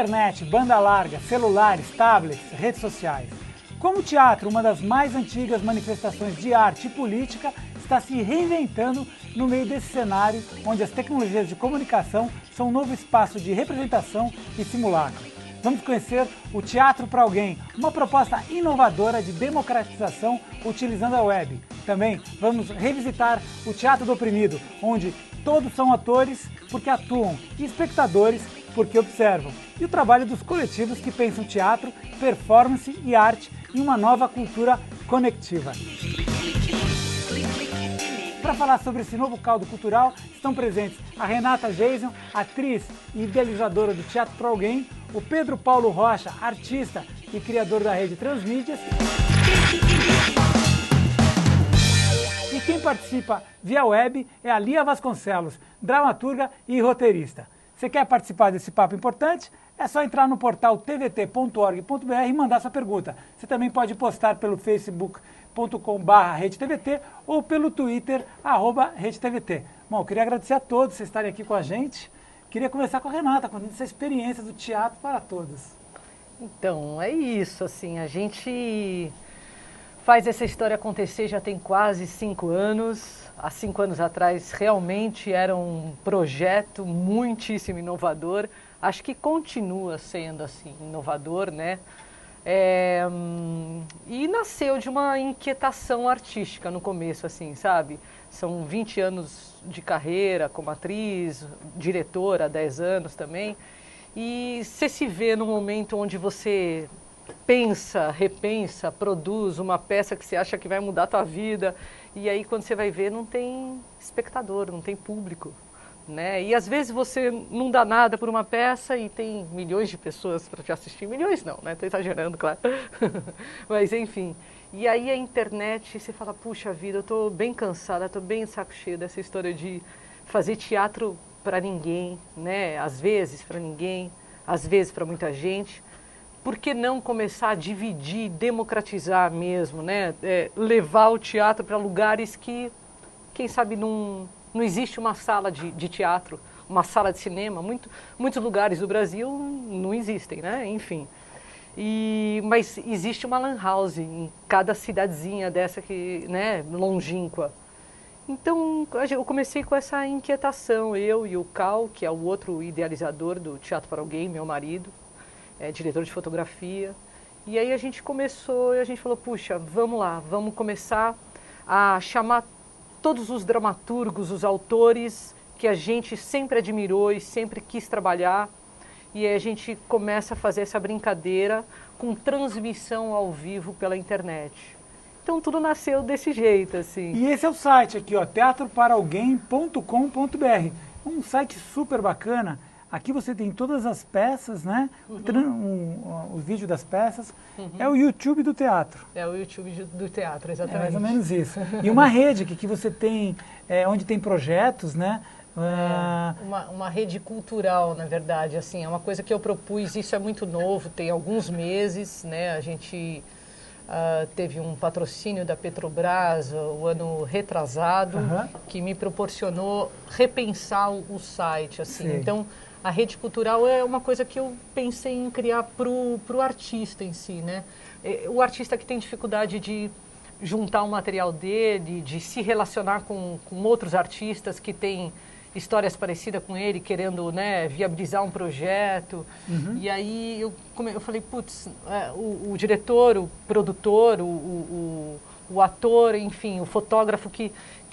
Internet, banda larga, celulares, tablets, redes sociais. Como o teatro, uma das mais antigas manifestações de arte e política, está se reinventando no meio desse cenário onde as tecnologias de comunicação são um novo espaço de representação e simulacro. Vamos conhecer o Teatro para Alguém, uma proposta inovadora de democratização utilizando a web. Também vamos revisitar o Teatro do Oprimido, onde todos são atores porque atuam e espectadores porque observam. E o trabalho dos coletivos que pensam teatro, performance e arte em uma nova cultura conectiva. Para falar sobre esse novo caldo cultural, estão presentes a Renata Jason, atriz e idealizadora do Teatro para Alguém, o Pedro Paulo Rocha, artista e criador da rede Transmídias, e quem participa via web é a Lia Vasconcelos, dramaturga e roteirista. Você quer participar desse papo importante? É só entrar no portal tvt.org.br e mandar sua pergunta. Você também pode postar pelo facebook.com/RedeTVT ou pelo Twitter, @RedeTVT. Bom, eu queria agradecer a todos por estarem aqui com a gente. Queria começar com a Renata, contando essa experiência do teatro para todos. Então, é isso, assim, a gente faz essa história acontecer já tem quase 5 anos. Há 5 anos atrás realmente era um projeto muitíssimo inovador. Acho que continua sendo assim, inovador, né? E nasceu de uma inquietação artística no começo, assim, sabe? São 20 anos de carreira como atriz, diretora há 10 anos também. E você se vê num momento onde você pensa, repensa, produz uma peça que você acha que vai mudar a tua vida. E aí quando você vai ver não tem espectador, não tem público. Né? E às vezes você não dá nada por uma peça e tem milhões de pessoas para te assistir. Milhões não, né? Estou exagerando, claro. Mas enfim. E aí a internet, você fala, puxa vida, eu estou bem cansada, estou bem de saco cheio dessa história de fazer teatro para ninguém, né? Às vezes para ninguém, às vezes para muita gente. Por que não começar a dividir, democratizar mesmo, né? Levar o teatro para lugares que, quem sabe, não existe uma sala de teatro, uma sala de cinema. Muitos lugares do Brasil não existem, né? Enfim. Mas existe uma lan house em cada cidadezinha dessa que, né, longínqua. Então, eu comecei com essa inquietação, eu e o Cal, que é o outro idealizador do Teatro para Alguém, meu marido, diretor de fotografia. E aí a gente começou e a gente falou, puxa, vamos lá, vamos começar a chamar todos os dramaturgos, os autores que a gente sempre admirou e sempre quis trabalhar. E aí a gente começa a fazer essa brincadeira com transmissão ao vivo pela internet. Então tudo nasceu desse jeito, assim. E esse é o site aqui, ó, teatroparaalguém.com.br. Um site super bacana. Aqui você tem todas as peças, né? O vídeo das peças. É o YouTube do teatro. É o YouTube do teatro, exatamente. É mais ou menos isso. E uma rede que você tem, onde tem projetos, né? Uma rede cultural, na verdade. Assim, é uma coisa que eu propus, isso é muito novo, tem alguns meses, né? A gente teve um patrocínio da Petrobras o ano retrasado, que me proporcionou repensar o site, assim. Sim. Então, a rede cultural é uma coisa que eu pensei em criar para o artista em si, né? O artista que tem dificuldade de juntar o material dele, de se relacionar com outros artistas que têm histórias parecidas com ele, querendo, né, viabilizar um projeto. E aí eu falei, putz, o diretor, o produtor, o ator, enfim, o fotógrafo que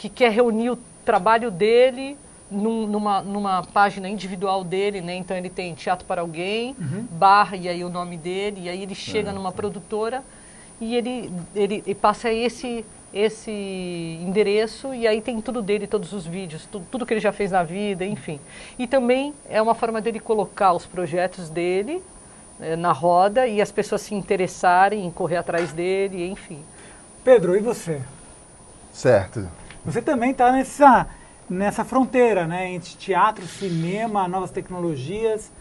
quer reunir o trabalho dele numa página individual dele, né? Então ele tem Teatro para Alguém, barra, e aí o nome dele, e aí ele chega numa produtora e ele passa esse endereço, e aí tem tudo dele, todos os vídeos, tudo que ele já fez na vida, enfim. E também é uma forma dele colocar os projetos dele na roda e as pessoas se interessarem em correr atrás dele, enfim. Pedro, e você? Certo. Você também está nessa fronteira, né, entre teatro, cinema, novas tecnologias.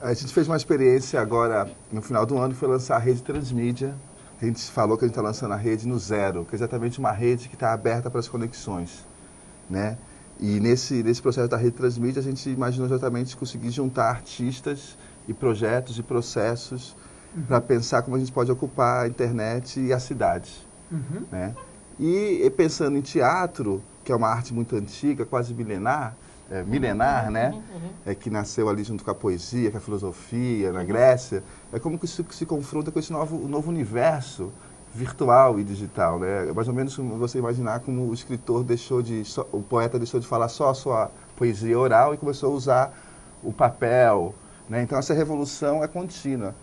A gente fez uma experiência agora, no final do ano, foi lançar a rede Transmídia. A gente falou que a gente está lançando a rede no zero, que é exatamente uma rede que está aberta para as conexões, né? E nesse processo da Rede Transmídia, a gente imaginou exatamente conseguir juntar artistas e projetos e processos para pensar como a gente pode ocupar a internet e a cidade. Né? E pensando em teatro, que é uma arte muito antiga, quase milenar, né? Que nasceu ali junto com a poesia, com a filosofia, na Grécia, é como que isso se confronta com esse novo universo virtual e digital, né? Mais ou menos como você imaginar como o escritor o poeta deixou de falar só a sua poesia oral e começou a usar o papel, né? Então essa revolução é contínua.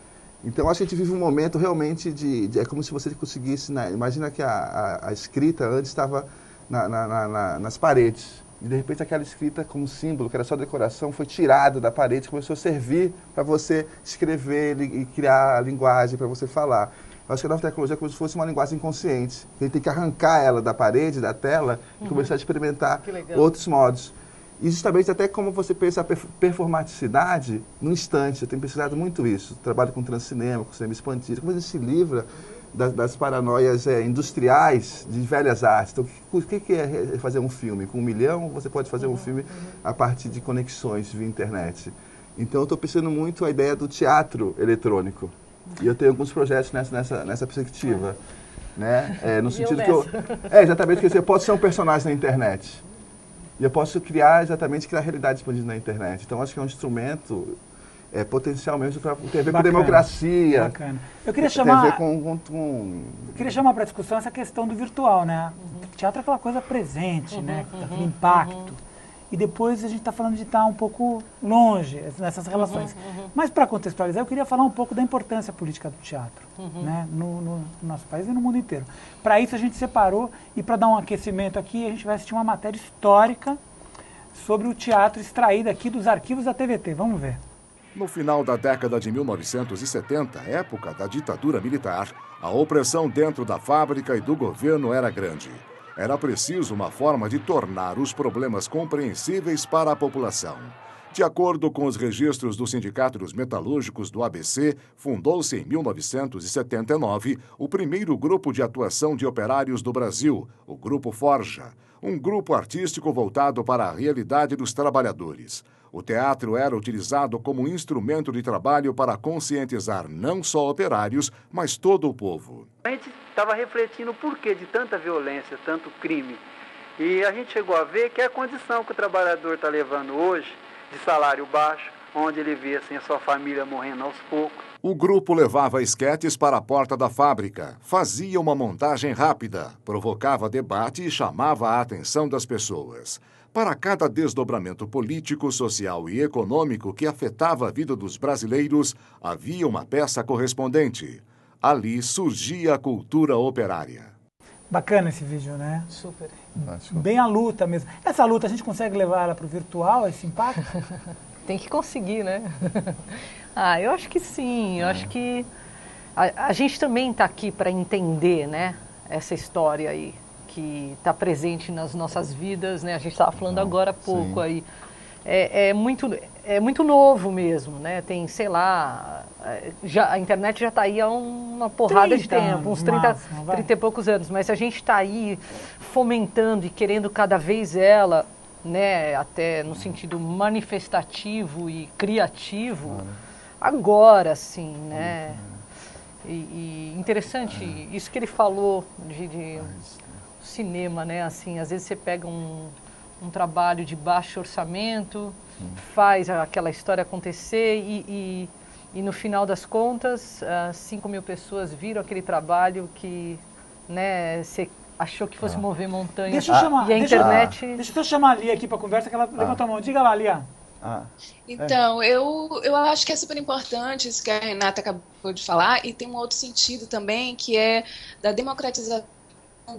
Então acho que a gente vive um momento realmente é como se você conseguisse, imagina que a escrita antes estava nas paredes. E, de repente, aquela escrita como símbolo, que era só decoração, foi tirada da parede e começou a servir para você escrever e criar a linguagem, para você falar. Eu acho que a nova tecnologia é como se fosse uma linguagem inconsciente. A gente tem que arrancar ela da parede, da tela, e começar a experimentar outros modos. E justamente até como você pensa a performaticidade no instante. Eu tenho pesquisado muito isso. Trabalho com transcinema, com cinema expandido. Como a gente se livra das paranoias industriais de velhas artes. Então, o que é fazer um filme? Com 1 milhão, você pode fazer um filme a partir de conexões via internet. Então, eu estou pensando muito a ideia do teatro eletrônico. E eu tenho alguns projetos nessa perspectiva. Né? No sentido que exatamente, que eu posso ser um personagem na internet. E eu posso criar a realidade expandida na internet. Então, acho que é um instrumento... potencialmente tem a ver com democracia. Bacana. Eu queria chamar, eu queria chamar para discussão essa questão do virtual, né? O teatro é aquela coisa presente, né? Aquele impacto. E depois a gente está falando de estar um pouco longe nessas relações. Mas para contextualizar, eu queria falar um pouco da importância política do teatro, né? No nosso país e no mundo inteiro. Para isso a gente separou, e para dar um aquecimento aqui, a gente vai assistir uma matéria histórica sobre o teatro extraído aqui dos arquivos da TVT. Vamos ver. No final da década de 1970, época da ditadura militar, a opressão dentro da fábrica e do governo era grande. Era preciso uma forma de tornar os problemas compreensíveis para a população. De acordo com os registros do Sindicato dos Metalúrgicos do ABC, fundou-se em 1979 o primeiro grupo de atuação de operários do Brasil, o Grupo Forja, um grupo artístico voltado para a realidade dos trabalhadores. O teatro era utilizado como instrumento de trabalho para conscientizar não só operários, mas todo o povo. A gente estava refletindo o porquê de tanta violência, tanto crime. E a gente chegou a ver que é a condição que o trabalhador está levando hoje, de salário baixo, onde ele vê assim, a sua família morrendo aos poucos. O grupo levava esquetes para a porta da fábrica, fazia uma montagem rápida, provocava debate e chamava a atenção das pessoas. Para cada desdobramento político, social e econômico que afetava a vida dos brasileiros, havia uma peça correspondente. Ali surgia a cultura operária. Bacana esse vídeo, né? Super. Bem a luta mesmo. Essa luta, a gente consegue levar ela para o virtual, esse impacto? Tem que conseguir, né? Eu acho que sim. Eu acho que a gente também está aqui para entender, né, essa história aí, que está presente nas nossas vidas, né? A gente estava falando agora há pouco aí. É muito novo mesmo, né? Tem, sei lá, a internet já está aí há uma porrada de tempo, uns 30 e poucos anos, mas a gente está aí fomentando e querendo cada vez ela, né, até no sentido manifestativo e criativo, agora sim, né? E interessante isso que ele falou de cinema, né? Assim, às vezes você pega um trabalho de baixo orçamento, faz aquela história acontecer e no final das contas, 5 mil pessoas viram aquele trabalho que, né, você achou que fosse mover montanhas. Deixa eu chamar, e a internet... Deixa eu chamar a Lia aqui para conversa, que ela levantou a mão. Diga lá, Lia. Então, eu acho que é super importante isso que a Renata acabou de falar, e tem um outro sentido também, que é da democratização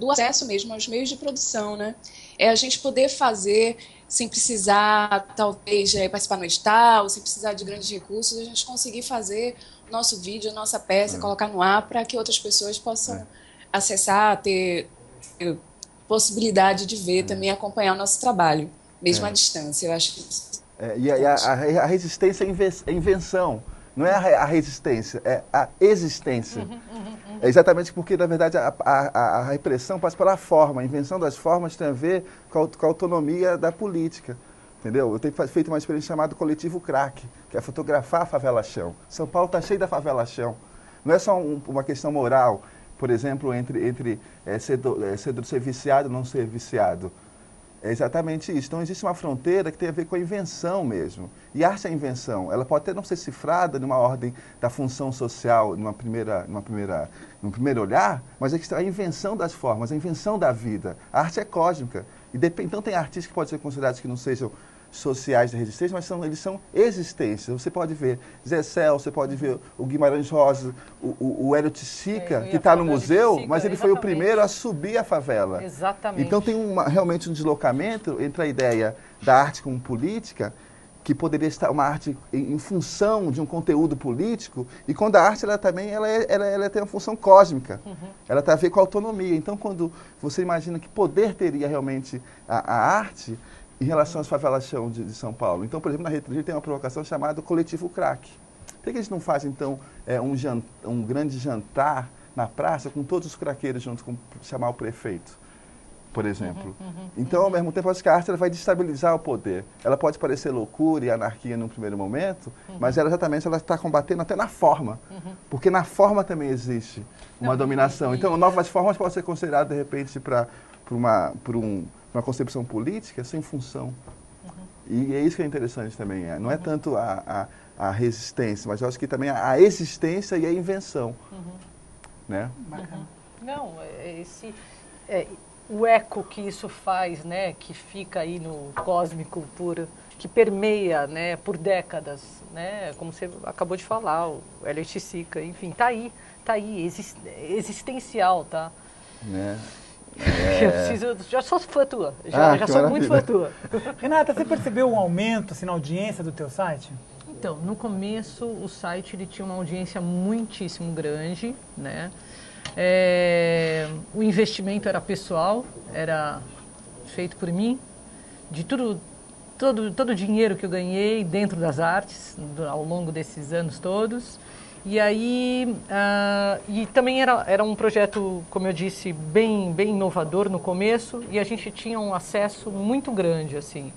do acesso mesmo aos meios de produção, né? É a gente poder fazer sem precisar, talvez, participar no edital, sem precisar de grandes recursos, a gente conseguir fazer o nosso vídeo, a nossa peça, colocar no ar para que outras pessoas possam acessar, ter possibilidade de ver também, acompanhar o nosso trabalho, mesmo à distância. Eu acho que e a resistência é invenção. Não é a resistência, é a existência. É exatamente porque, na verdade, a repressão passa pela forma. A invenção das formas tem a ver com a autonomia da política. Entendeu? Eu tenho feito uma experiência chamada Coletivo Crack, que é fotografar a favela chão. São Paulo está cheio da favela chão. Não é só uma questão moral, por exemplo, entre ser viciado ou não ser viciado. É exatamente isso. Então, existe uma fronteira que tem a ver com a invenção mesmo. E a arte é a invenção. Ela pode até não ser cifrada numa ordem da função social, num primeiro olhar, mas é que a invenção das formas, a invenção da vida. A arte é cósmica. Então, tem artistas que podem ser considerados que não sejam sociais da resistência, mas eles são existências. Você pode ver Zé Cel, você pode ver o Guimarães Rosa, o Hélio Tissica, que está no museu, mas ele foi o primeiro a subir a favela. Exatamente. Então tem realmente um deslocamento entre a ideia da arte como política, que poderia estar uma arte em função de um conteúdo político, e quando a arte ela também ela tem uma função cósmica. Ela tem a ver com a autonomia. Então, quando você imagina que poder teria realmente a arte em relação às favelas chão de São Paulo. Então, por exemplo, na Rede Trujillo tem uma provocação chamada Coletivo Crack. Por que a gente não faz, então, um grande jantar na praça com todos os craqueiros juntos, chamar o prefeito, por exemplo? Então, ao mesmo tempo, acho que a arte ela vai destabilizar o poder. Ela pode parecer loucura e anarquia num primeiro momento, mas ela exatamente está combatendo até na forma. Porque na forma também existe uma dominação. Então, novas formas podem ser consideradas, de repente, para uma concepção política sem função. E é isso que é interessante também. Não é tanto a resistência, mas eu acho que também a existência e a invenção. Né? Não, o eco que isso faz, né, que fica aí no cósmico puro, que permeia, né, por décadas, né, como você acabou de falar, o Hélio Tissica, enfim, tá aí, existencial, tá? Né? Já sou fã tua, já sou muito fã tua. Renata, você percebeu um aumento assim, na audiência do teu site? Então, no começo o site ele tinha uma audiência muitíssimo grande, né? O investimento era pessoal, era feito por mim, de todo o dinheiro que eu ganhei dentro das artes ao longo desses anos todos. E aí, e também era um projeto, como eu disse, bem inovador no começo, e a gente tinha um acesso muito grande, assim.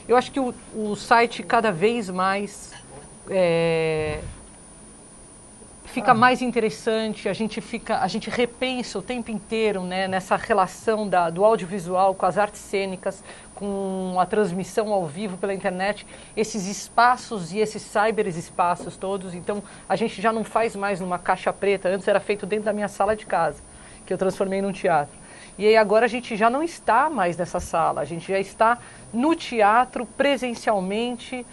Eu acho que o site cada vez mais fica mais interessante, a gente repensa o tempo inteiro, né, nessa relação do audiovisual com as artes cênicas, com a transmissão ao vivo pela internet, esses espaços e esses cyberespaços todos. Então, a gente já não faz mais numa caixa preta. Antes era feito dentro da minha sala de casa, que eu transformei num teatro. E aí agora a gente já não está mais nessa sala, a gente já está no teatro, presencialmente,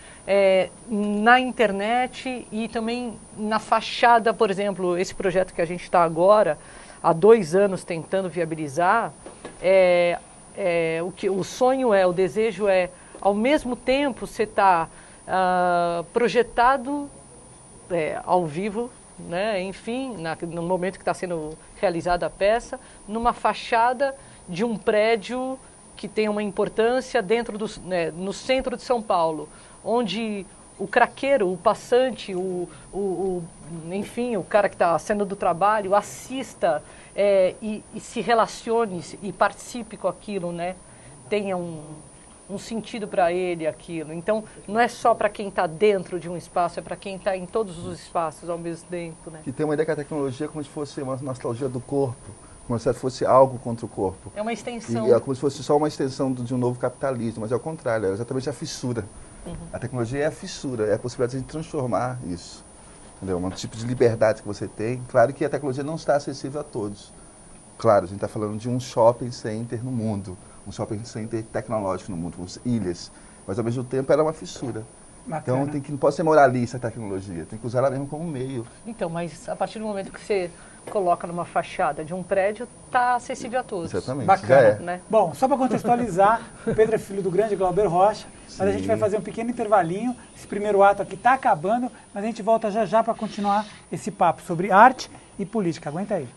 na internet e também na fachada. Por exemplo, esse projeto que a gente está agora, há 2 anos tentando viabilizar, o sonho o desejo ao mesmo tempo você está projetado ao vivo, né, enfim, no momento que está sendo realizada a peça, numa fachada de um prédio que tem uma importância no centro de São Paulo, onde o craqueiro, o passante, enfim, o cara que está saindo do trabalho, assista e se relacione e participe com aquilo, né? Tenha um sentido para ele aquilo. Então, não é só para quem está dentro de um espaço, é para quem está em todos os espaços ao mesmo tempo, né? E tem uma ideia que a tecnologia é como se fosse uma nostalgia do corpo, como se fosse algo contra o corpo. É uma extensão. E é como se fosse só uma extensão de um novo capitalismo, mas é o contrário, é exatamente a fissura. A tecnologia é a fissura, é a possibilidade de transformar isso. Entendeu? Um tipo de liberdade que você tem. Claro que a tecnologia não está acessível a todos. Claro, a gente está falando de um shopping center no mundo, um shopping center tecnológico no mundo, ilhas, mas ao mesmo tempo ela é uma fissura. Bacana. Então não pode ser moralista a tecnologia, tem que usar ela mesmo como meio. Então, mas a partir do momento que você coloca numa fachada de um prédio, está acessível a todos. Exatamente. Bacana. Né? Bom, só para contextualizar, o Pedro é filho do grande Glauber Rocha, mas a gente vai fazer um pequeno intervalinho. Esse primeiro ato aqui está acabando, mas a gente volta já já para continuar esse papo sobre arte e política. Aguenta aí.